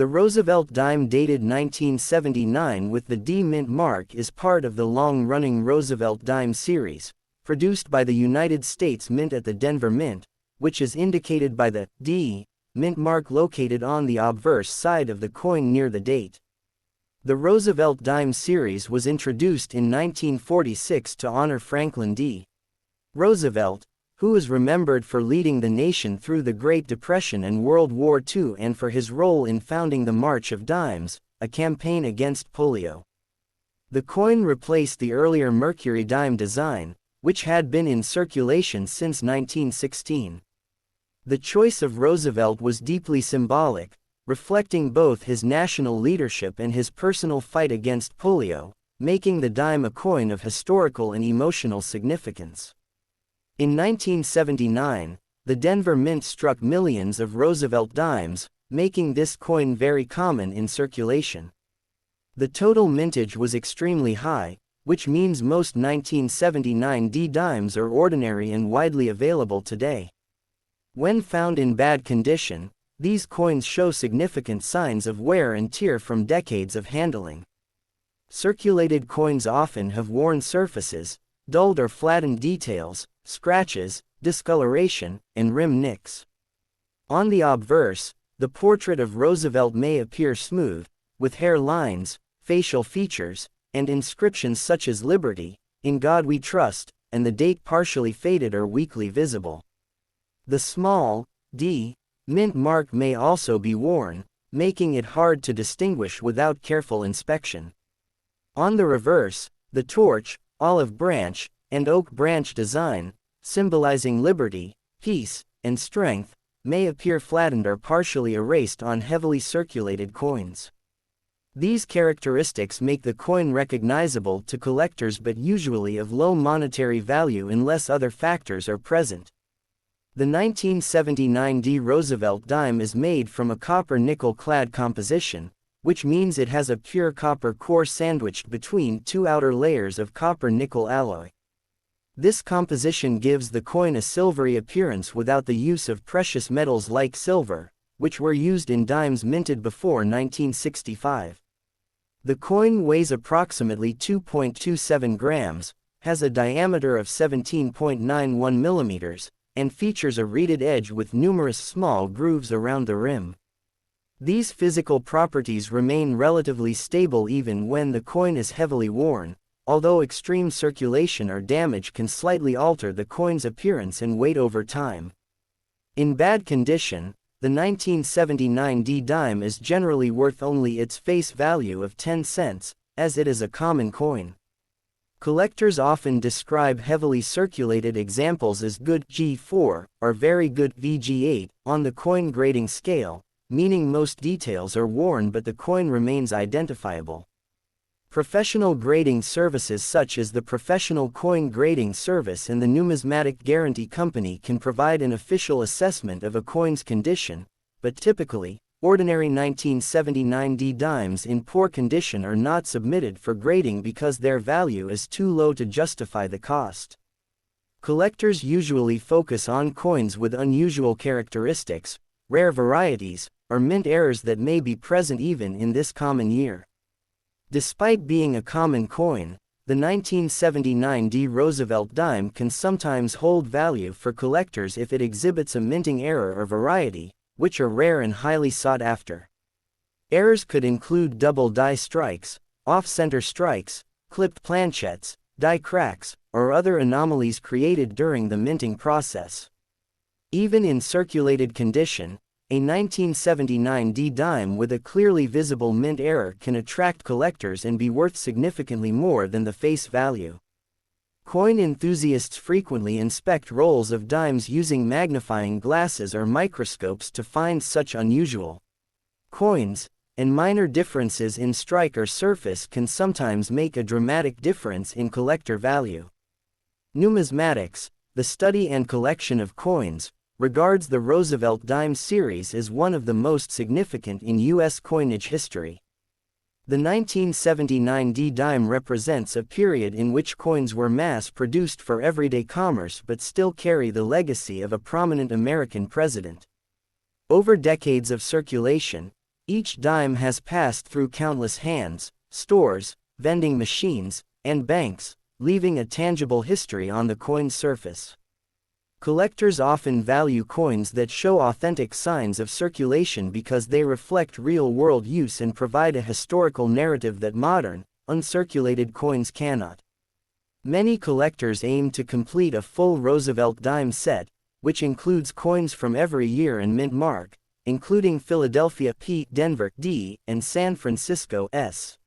The Roosevelt Dime dated 1979 with the D mint mark is part of the long-running Roosevelt Dime series, produced by the United States Mint at the Denver Mint, which is indicated by the D mint mark located on the obverse side of the coin near the date. The Roosevelt Dime series was introduced in 1946 to honor Franklin D. Roosevelt, who is remembered for leading the nation through the Great Depression and World War II and for his role in founding the March of Dimes, a campaign against polio. The coin replaced the earlier Mercury dime design, which had been in circulation since 1916. The choice of Roosevelt was deeply symbolic, reflecting both his national leadership and his personal fight against polio, making the dime a coin of historical and emotional significance. In 1979, the Denver Mint struck millions of Roosevelt dimes, making this coin very common in circulation. The total mintage was extremely high, which means most 1979 D dimes are ordinary and widely available today. When found in bad condition, these coins show significant signs of wear and tear from decades of handling. Circulated coins often have worn surfaces, dulled or flattened details, scratches, discoloration, and rim nicks. On the obverse, the portrait of Roosevelt may appear smooth, with hair lines, facial features, and inscriptions such as Liberty, In God We Trust, and the date partially faded or weakly visible. The small D mint mark may also be worn, making it hard to distinguish without careful inspection. On the reverse, the torch, olive branch, and oak branch design, symbolizing liberty, peace, and strength, may appear flattened or partially erased on heavily circulated coins. These characteristics make the coin recognizable to collectors but usually of low monetary value unless other factors are present. The 1979 D Roosevelt dime is made from a copper-nickel clad composition, which means it has a pure copper core sandwiched between two outer layers of copper-nickel alloy. This composition gives the coin a silvery appearance without the use of precious metals like silver, which were used in dimes minted before 1965. The coin weighs approximately 2.27 grams, has a diameter of 17.91 millimeters, and features a reeded edge with numerous small grooves around the rim. These physical properties remain relatively stable even when the coin is heavily worn, although extreme circulation or damage can slightly alter the coin's appearance and weight over time. In bad condition, the 1979 D dime is generally worth only its face value of 10 cents, as it is a common coin. Collectors often describe heavily circulated examples as good G4 or very good VG8 on the coin grading scale, meaning most details are worn but the coin remains identifiable. Professional grading services such as the Professional Coin Grading Service and the Numismatic Guarantee Company can provide an official assessment of a coin's condition, but typically, ordinary 1979 D dimes in poor condition are not submitted for grading because their value is too low to justify the cost. Collectors usually focus on coins with unusual characteristics, rare varieties, or mint errors that may be present even in this common year. Despite being a common coin, the 1979 D Roosevelt dime can sometimes hold value for collectors if it exhibits a minting error or variety, which are rare and highly sought after. Errors could include double die strikes, off-center strikes, clipped planchettes, die cracks, or other anomalies created during the minting process. Even in circulated condition, a 1979 D dime with a clearly visible mint error can attract collectors and be worth significantly more than the face value. Coin enthusiasts frequently inspect rolls of dimes using magnifying glasses or microscopes to find such unusual coins, and minor differences in strike or surface can sometimes make a dramatic difference in collector value. Numismatics, the study and collection of coins, regards the Roosevelt Dime series as one of the most significant in U.S. coinage history. The 1979 D dime represents a period in which coins were mass-produced for everyday commerce but still carry the legacy of a prominent American president. Over decades of circulation, Each dime has passed through countless hands, stores, vending machines, and banks, leaving a tangible history on the coin's surface. Collectors often value coins that show authentic signs of circulation because they reflect real-world use and provide a historical narrative that modern, uncirculated coins cannot. Many collectors aim to complete a full Roosevelt Dime set, which includes coins from every year and mint mark, including Philadelphia P, Denver D, and San Francisco S.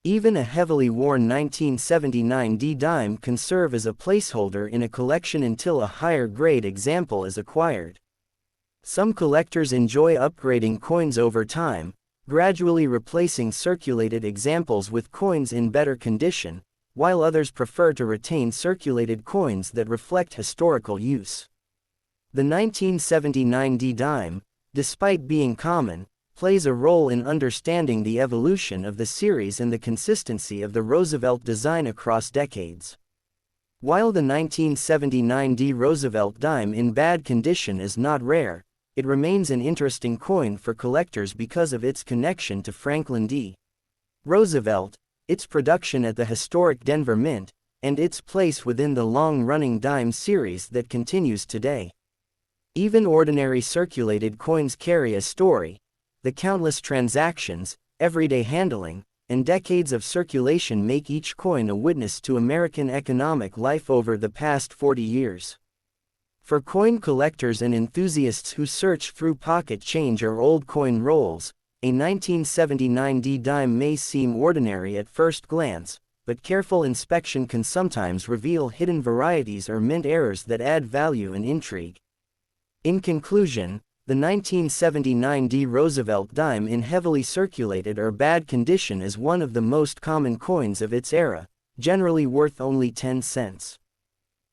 Even a heavily worn 1979 D dime can serve as a placeholder in a collection until a higher grade example is acquired. Some collectors enjoy upgrading coins over time, gradually replacing circulated examples with coins in better condition, while others prefer to retain circulated coins that reflect historical use. The 1979 D dime, despite being common, plays a role in understanding the evolution of the series and the consistency of the Roosevelt design across decades. While the 1979 D Roosevelt dime in bad condition is not rare, it remains an interesting coin for collectors because of its connection to Franklin D. Roosevelt, its production at the historic Denver Mint, and its place within the long-running dime series that continues today. Even ordinary circulated coins carry a story. The countless transactions, everyday handling, and decades of circulation make each coin a witness to American economic life over the past 40 years. For coin collectors and enthusiasts who search through pocket change or old coin rolls, a 1979 D dime may seem ordinary at first glance, but careful inspection can sometimes reveal hidden varieties or mint errors that add value and intrigue. In conclusion, the 1979 D Roosevelt dime in heavily circulated or bad condition is one of the most common coins of its era, generally worth only 10 cents.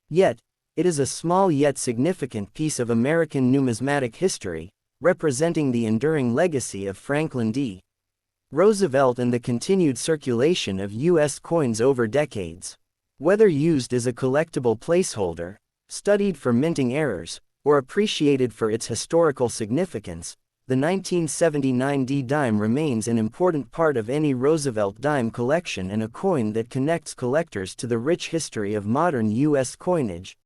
Yet, it is a small yet significant piece of American numismatic history, representing the enduring legacy of Franklin D. Roosevelt and the continued circulation of U.S. coins over decades. Whether used as a collectible placeholder, studied for minting errors, or appreciated for its historical significance, the 1979 D dime remains an important part of any Roosevelt dime collection and a coin that connects collectors to the rich history of modern U.S. coinage.